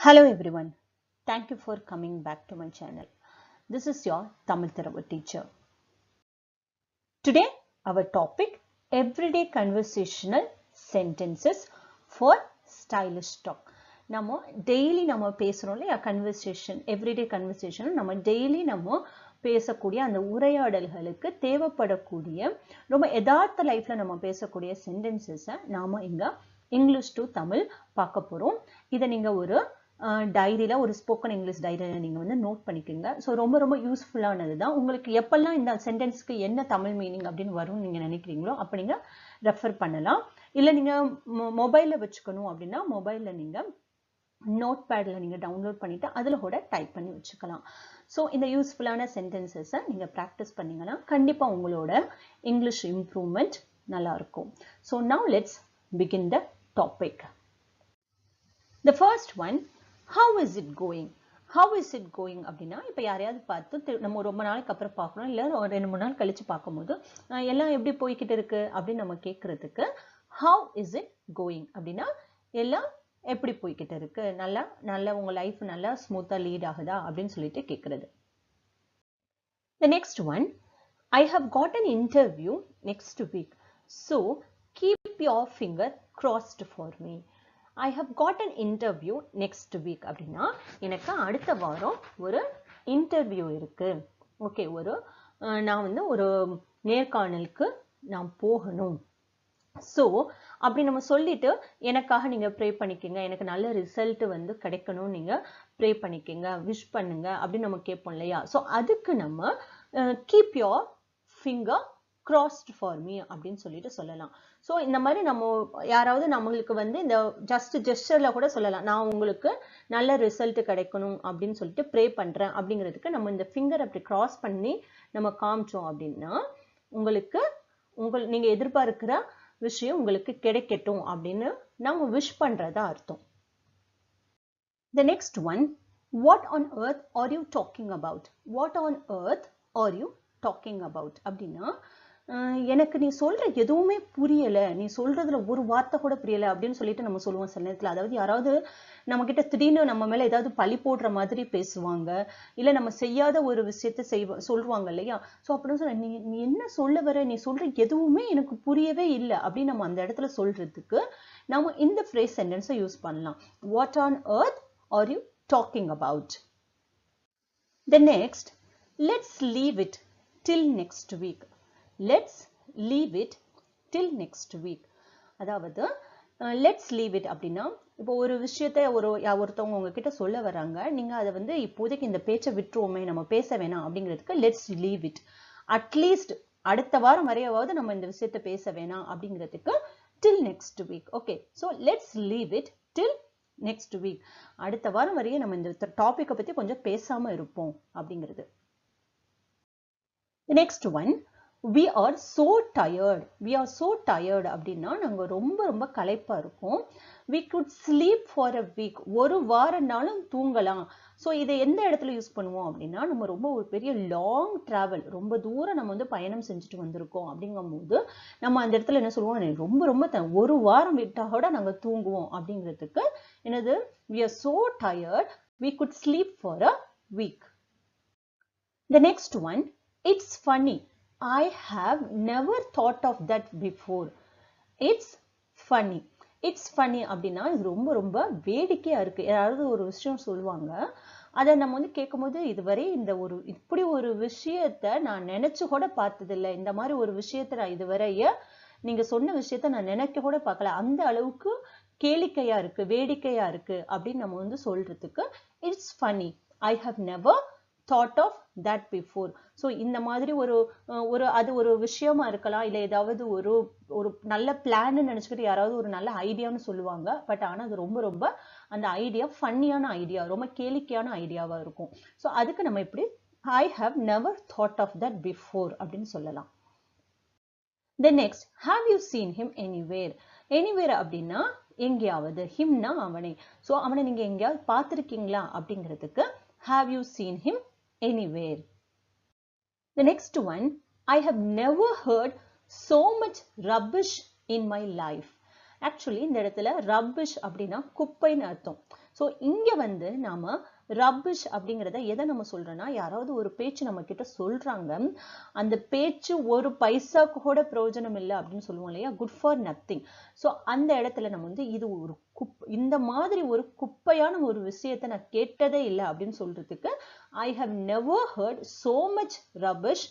Hello everyone. Thank you for coming back to my channel. This is your Tamil Therapy teacher. Today our topic everyday conversational sentences for stylish talk. நம்ம daily நம்ம பேசுறோம் இல்லையா conversation everyday conversation நம்ம daily நம்ம பேசக்கூடிய அந்த உரையாடல்களுக்கு தேவைப்படக்கூடிய ரொம்ப யதார்த்த லைஃப்ல நம்ம பேசக்கூடிய சென்டென்சஸை நாம இங்க இங்கிலீஷ் டு தமிழ் பார்க்க போறோம். இதை நீங்க ஒரு டைரியில ஒரு ஸ்போக்கன் இங்கிலீஷ் டைரியில நீங்க வந்து நோட் பண்ணிக்கோங்க. ஸோ ரொம்ப யூஸ்ஃபுல்லானது தான். உங்களுக்கு எப்பெல்லாம் இந்த சென்டென்ஸ்க்கு என்ன தமிழ் மீனிங் அப்படின்னு வரும்னு நீங்க நினைக்கிறீங்களோ அப்ப நீங்க ரெஃபர் பண்ணலாம். இல்ல நீங்க மொபைல்ல வச்சுக்கணும் அப்படின்னா மொபைல்ல நீங்க நோட் பேட்ல நீங்க டவுன்லோட் பண்ணிட்டு அதுல கூட டைப் பண்ணி வச்சுக்கலாம். ஸோ இந்த யூஸ்ஃபுல்லான சென்டென்சஸை நீங்க ப்ராக்டிஸ் பண்ணீங்கன்னா கண்டிப்பா உங்களோட இங்கிலீஷ் இம்ப்ரூவ்மெண்ட் நல்லா இருக்கும். So now let's begin the topic. The first one, how is it going? How is it going அப்படின்னா இப்போ யாரையாவது பார்த்து நம்ம ரொம்ப நாளைக்கு அப்புறம் பார்க்கணும் இல்லை ஒரு 2-3 நாள் கழிச்சு பார்க்கும்போது எல்லாம் எப்படி போய்கிட்டு இருக்கு அப்படின்னு நம்ம கேட்கறதுக்கு how is it going அப்படின்னா எல்லாம் எப்படி போய்கிட்டு இருக்கு, நல்லா உங்க லைஃப் நல்லா ஸ்மூத்தா லீட் ஆகுதா அப்படின்னு சொல்லிட்டு கேட்கறது. The next one, I have got an interview next week, so keep your finger crossed for me. I have got an interview next week அப்படின்னா எனக்கு அடுத்த வாரம் ஒரு இன்டர்வியூ இருக்கு. ஓகே, நான் வந்து ஒரு நேர்காணலுக்கு நான் போகணும். ஸோ அப்படி நம்ம சொல்லிட்டு எனக்காக நீங்க ப்ரே பண்ணிக்கங்க, எனக்கு நல்ல ரிசல்ட் வந்து கிடைக்கணும், நீங்க ப்ரே பண்ணிக்கங்க, விஷ் பண்ணுங்க அப்படின்னு நம்ம கேட்போம் இல்லையா. ஸோ அதுக்கு நம்ம keep your finger crossed for me அப்படின்னு சொல்லிட்டு சொல்லலாம். ஸோ இந்த மாதிரி நம்ம யாராவது நம்மளுக்கு வந்து இந்த ஜஸ்ட் ஜெஸ்டர்ல கூட சொல்லலாம், நான் உங்களுக்கு நல்ல ரிசல்ட் கிடைக்கணும் அப்படின்னு சொல்லிட்டு ப்ரே பண்றேன் அப்படிங்கிறதுக்கு நம்ம இந்த ஃபிங்கர் அப்படி கிராஸ் பண்ணி நம்ம காமிச்சோம் அப்படின்னா நீங்க எதிர்பார்க்கிற விஷயம் உங்களுக்கு கிடைக்கட்டும் அப்படின்னு நம்ம விஷ் பண்றதா அர்த்தம். The next one, what on earth are you talking about? What on earth are you talking about அப்படின்னா எனக்கு நீ சொல்ற எதுவுமே புரியல, நீ சொல்றதுல ஒரு வார்த்தை கூட புரியல அப்படின்னு சொல்லிட்டு நம்ம சொல்லுவோம் சில நேரத்துல. அதாவது யாராவது நம்ம கிட்ட திடீர்னு நம்ம மேல ஏதாவது பழி போடுற மாதிரி பேசுவாங்க, இல்ல நம்ம செய்யாத ஒரு விஷயத்த சொல்லுவாங்க இல்லையா. சோ அப்படின்னு சொல்ல நீ என்ன சொல்ல வர, நீ சொல்ற எதுவுமே எனக்கு புரியவே இல்லை அப்படின்னு நம்ம அந்த இடத்துல சொல்றதுக்கு நம்ம இந்த phrase sentence யூஸ் பண்ணலாம். What on earth are you talking about? The next, let's leave it till next week. Let's leave it till next week. அதாவது let's leave it அப்படின்னா இப்போ ஒரு விஷயத்தை ஒருத்தவங்க உங்ககிட்ட சொல்ல வராங்க, நீங்க அதை வந்து இப்போதைக்கு இந்த பேச்சை விட்டுருவோமே, நம்ம பேச வேணாம் அப்படிங்கிறதுக்கு let's leave it. அட்லீஸ்ட் அடுத்த வாரம் வரையாவது நம்ம இந்த விஷயத்தை பேச வேணாம் அப்படிங்கிறதுக்கு till next week. Okay, so let's leave it till next week. அடுத்த வாரம் வரையே நம்ம இந்த டாபிக்கை பத்தி கொஞ்சம் பேசாம இருப்போம் அப்படிங்கிறது. The next one, we are so tired. We are so tired அப்படின்னா நாங்க ரொம்ப களைப்பா இருக்கோம். We could sleep for a week. ஒரு வாரம்னாலும் தூங்கலாம். ஸோ இதை எந்த இடத்துல யூஸ் பண்ணுவோம் அப்படின்னா நம்ம ரொம்ப ஒரு பெரிய லாங் டிராவல், ரொம்ப தூரம் நம்ம வந்து பயணம் செஞ்சுட்டு வந்திருக்கோம் அப்படிங்கும் போது நம்ம அந்த இடத்துல என்ன சொல்லுவோம், ரொம்ப ஒரு வாரம் விட்டா கூட நாங்க தூங்குவோம் அப்படிங்கிறதுக்கு என்னது, we are so tired we could sleep for a week. The next one, it's funny. I have never thought of that before. It's funny. It's funny அப்படின்னா இது ரொம்ப வேடிக்கையா இருக்கு. யாராவது ஒரு விஷயம் சொல்லுவாங்க, அதை நம்ம வந்து கேட்கும்போது இதுவரை இப்படி ஒரு விஷயத்த நான் நினைச்சு கூட பார்த்ததில்லை, இந்த மாதிரி ஒரு விஷயத்த நான் இதுவரைய நீங்க சொன்ன விஷயத்த நான் நினைக்க கூட பார்க்கல, அந்த அளவுக்கு கேளிக்கையா இருக்கு, வேடிக்கையா இருக்கு அப்படின்னு நம்ம வந்து சொல்றதுக்கு it's funny. I have never thought of that before. so இந்த மாதிரி அது ஒரு விஷயமா இருக்கலாம், இல்ல ஏதாவது ஒரு நல்ல பிளான் நினைச்சுக்கிட்டு யாராவது ஒரு நல்ல ஐடியான்னு சொல்லுவாங்க. பட் ஆனா அது ரொம்ப அந்த ஐடியா ஃபன்னியான ஐடியா, ரொம்ப கேளிக்கையான ஐடியாவா இருக்கும். சோ அதுக்கு நம்ம இப்படி I have never thought of that before அப்படின்னு சொல்லலாம். The next, have you seen him anywhere? Anywhere அப்படின்னா எங்கேயாவது, himனா அவனை. சோ அவனை நீங்க எங்கேயாவது பார்த்திருக்கீங்களா அப்படிங்கிறதுக்கு have you seen him anywhere? The next one, I have never heard so much rubbish in my life. Actually இந்த இடத்துல rubbish அப்படின்னா குப்பைன்னு அர்த்தம். ஸோ இங்க வந்து நாம ரப்பிஷ் அப்படிங்கிறத எதை நம்ம சொல்றோம்னா, யாராவது ஒரு பேச்சு நம்ம கிட்ட சொல்றாங்க, அந்த பேச்சு ஒரு பைசாக்கு கூட பிரயோஜனம் இல்லை அப்படின்னு சொல்லுவோம் இல்லையா, குட் ஃபார் நத்திங். ஸோ அந்த இடத்துல நம்ம வந்து இது ஒரு இந்த மாதிரி ஒரு குப்பையான ஒரு விஷயத்தை நான் கேட்டதே இல்லை அப்படின்னு சொல்றதுக்கு I have never heard so much rubbish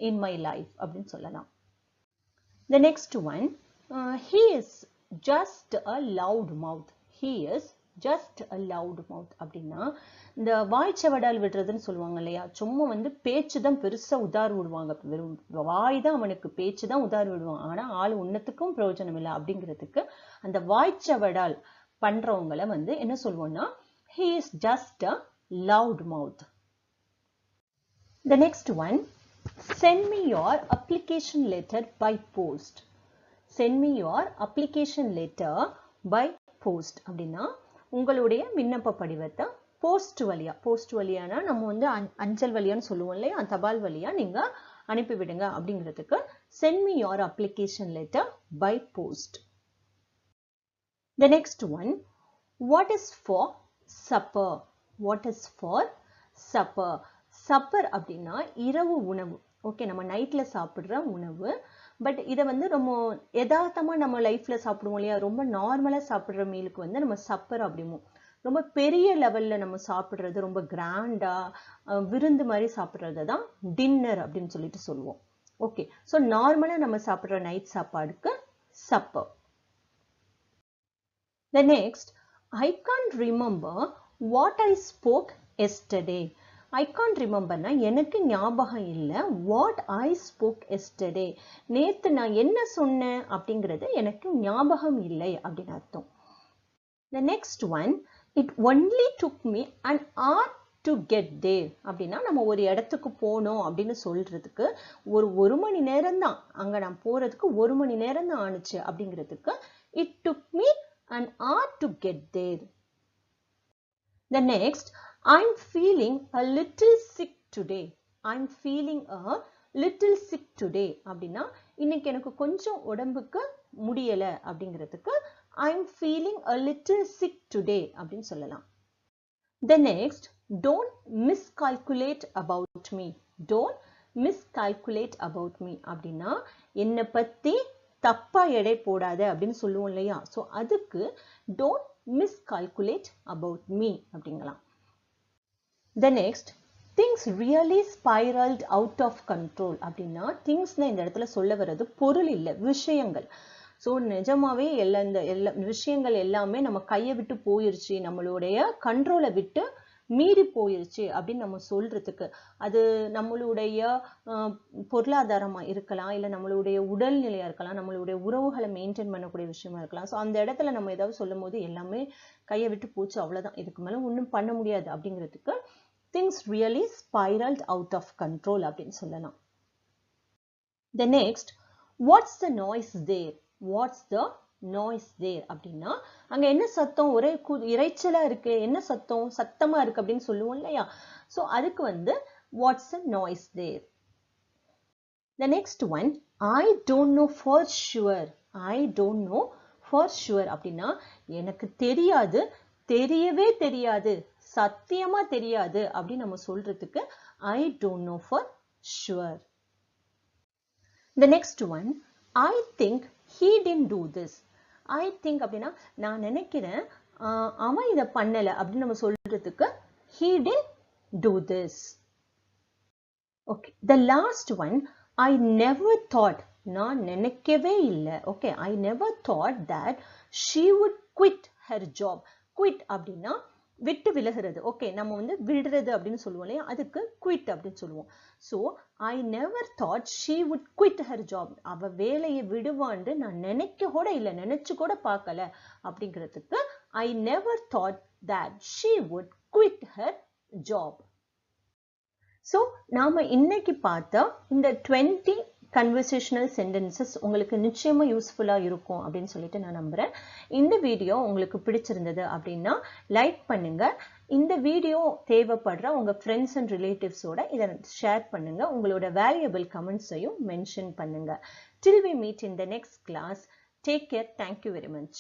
in my life அப்படின்னு சொல்லலாம். The next one, he is just a loud mouth. He is just a loud mouth அப்படின்னா இந்த வாய்ச்சவடால் விடுறதுன்னு சொல்லுவாங்க இல்லையா, சும்மா வந்து பேச்சு தான் பெருசா உதார் விடுவாங்க, வெறும் வாய் தான் அவனுக்கு பேச்சு தான் உதார் விடுவான், ஆனா ஆள் உன்னத்துக்கும் பிரயோஜனம் இல்லை அப்படிங்கிறதுக்கு அந்த வாய்ச்சவடால் பண்றவங்களை வந்து என்ன சொல்லுவோம்னா he is just a loud mouth. The next one, send me your application letter by post. Send me your application letter by post அப்படின்னா உங்களுடைய விண்ணப்ப படிவத்தை போஸ்ட் வழியானா நம்ம வந்து அஞ்சல் வழியான்னு சொல்லுவோம் இல்லையா, தபால் வழியா நீங்க அனுப்பிவிடுங்க அப்படிங்கிறதுக்கு send me your application letter by post. The next one, what is for supper? What is for supper? Supper அப்படின்னா இரவு உணவு. ஓகே, நம்ம நைட்ல சாப்பிடுற உணவு. பட் இதை வந்து நம்ம யதார்த்தமா நம்ம லைஃப்ல சாப்பிடுவோம் இல்லையா, ரொம்ப நார்மலா சாப்பிடுற மீலுக்கு வந்து நம்ம சப்பர் அப்படிமோ. ரொம்ப பெரிய லெவல்ல நம்ம சாப்பிடுறது, ரொம்ப கிராண்டா விருந்து மாதிரி சாப்பிடுறது தான் டின்னர் அப்படின்னு சொல்லிட்டு சொல்லுவோம். ஓகே, ஸோ நார்மலா நம்ம சாப்பிடுற நைட் சாப்பாடுக்கு supper. The next, I can't remember what I spoke yesterday. I can't remember na எனக்கு ஞாபகம் இல்லை. What I spoke yesterday, நேத்து நான் என்ன சொன்னேன் அப்படிங்கிறது எனக்கு ஞாபகம் இல்லை அப்படின்னு அர்த்தம். The next one, it only took me an hour to get there அப்படின்னா நம்ம ஒரு இடத்துக்கு போனோம் அப்படின்னு சொல்றதுக்கு ஒரு மணி நேரம் தான், அங்க நான் போறதுக்கு 1 மணி நேரம் தான் ஆணுச்சு அப்படிங்கிறதுக்கு it took me an hour to get there. The next, I'm feeling a little sick today. I'm feeling a little sick today அப்படின்னா இன்னைக்கு எனக்கு கொஞ்சம் உடம்புக்கு முடியல அப்படிங்கிறதுக்கு I'm feeling a little sick today அப்படின்னு சொல்லலாம். The next, don't miscalculate about me. Don't miscalculate about me அப்படின்னா என்னை பத்தி தப்பா எடை போடாத அப்படின்னு சொல்லுவோம் இல்லையா, ஸோ அதுக்கு don't miscalculate about me அப்படிங்கலாம். The next, things really spiraled out of control அப்படின்னா திங்ஸ்னா இந்த இடத்துல சொல்ல வர்றது பொருள் இல்லை, விஷயங்கள். ஸோ நிஜமாவே எல்லா விஷயங்கள் எல்லாமே நம்ம கையை விட்டு போயிருச்சு, நம்மளுடைய கண்ட்ரோலை விட்டு மீறி போயிருச்சு அப்படின்னு நம்ம சொல்றதுக்கு, அது நம்மளுடைய பொருளாதாரமா இருக்கலாம், இல்லை நம்மளுடைய உடல்நிலையா இருக்கலாம், நம்மளுடைய உறவுகளை மெயின்டைன் பண்ணக்கூடிய விஷயமா இருக்கலாம். ஸோ அந்த இடத்துல நம்ம ஏதாவது சொல்லும் போது எல்லாமே கையை விட்டு போச்சு, அவ்வளவுதான், இதுக்கு மேல ஒன்றும் பண்ண முடியாது அப்படிங்கிறதுக்கு things really spiraled out of control அப்படின்னு சொல்லலாம். The next, what's the noise there? What's the noise there அப்படின்னா அங்க என்ன சத்தம், ஒரே இரைச்சலா இருக்கு, என்ன சத்தம், சத்தமா இருக்கு அப்படின்னு சொல்லுவோம் இல்லையா, சோ அதுக்கு வந்து what's the noise there. The next one, I don't know for sure. I don't know for sure அப்படின்னா எனக்கு தெரியாது, தெரியவே தெரியாது, சத்தியமா தெரியாது அப்படின்னு நம்ம சொல்றதுக்கு I don't know for sure. The next one, I think he didn't do this. I think அப்படின்னா நான் நினைக்கிறேன் அவன் இதை பண்ணல அப்படின்னு நம்ம சொல்றதுக்கு he didn't do this. Okay, the last one, I never thought, நான் நினைக்கவே இல்லை. Okay, I never thought that she would quit her job. Quit அப்படின்னா விட்டு விலகிறது. ஓகே, நம்ம வந்து விடுறது அப்படின்னு சொல்லுவோம் இல்லையா, அதுக்கு quit அப்படின்னு சொல்லுவோம். So I never thought she would quit her job. அவ வேலையை விடுவான்னு நான் நினைக்க கூட இல்லை, நினைச்சு கூட பார்க்கல அப்படிங்கிறதுக்கு I never thought that she would quit her job. So நாம இன்னைக்கு பார்த்த இந்த 20 கன்வர்சேஷனல் சென்டென்சஸ் உங்களுக்கு நிச்சயமா யூஸ்ஃபுல்லா இருக்கும் அப்படின்னு சொல்லிட்டு நான் நம்புறேன். இந்த வீடியோ உங்களுக்கு பிடிச்சிருந்தது அப்படின்னா லைக் பண்ணுங்க. இந்த வீடியோ தேவைப்படுற உங்க ஃப்ரெண்ட்ஸ் அண்ட் ரிலேட்டிவ்ஸோட இதை ஷேர் பண்ணுங்க. உங்களோட வேல்யூபிள் கமெண்ட்ஸையும் மென்ஷன் பண்ணுங்க. Till we meet in the next class, take care. Thank you very much.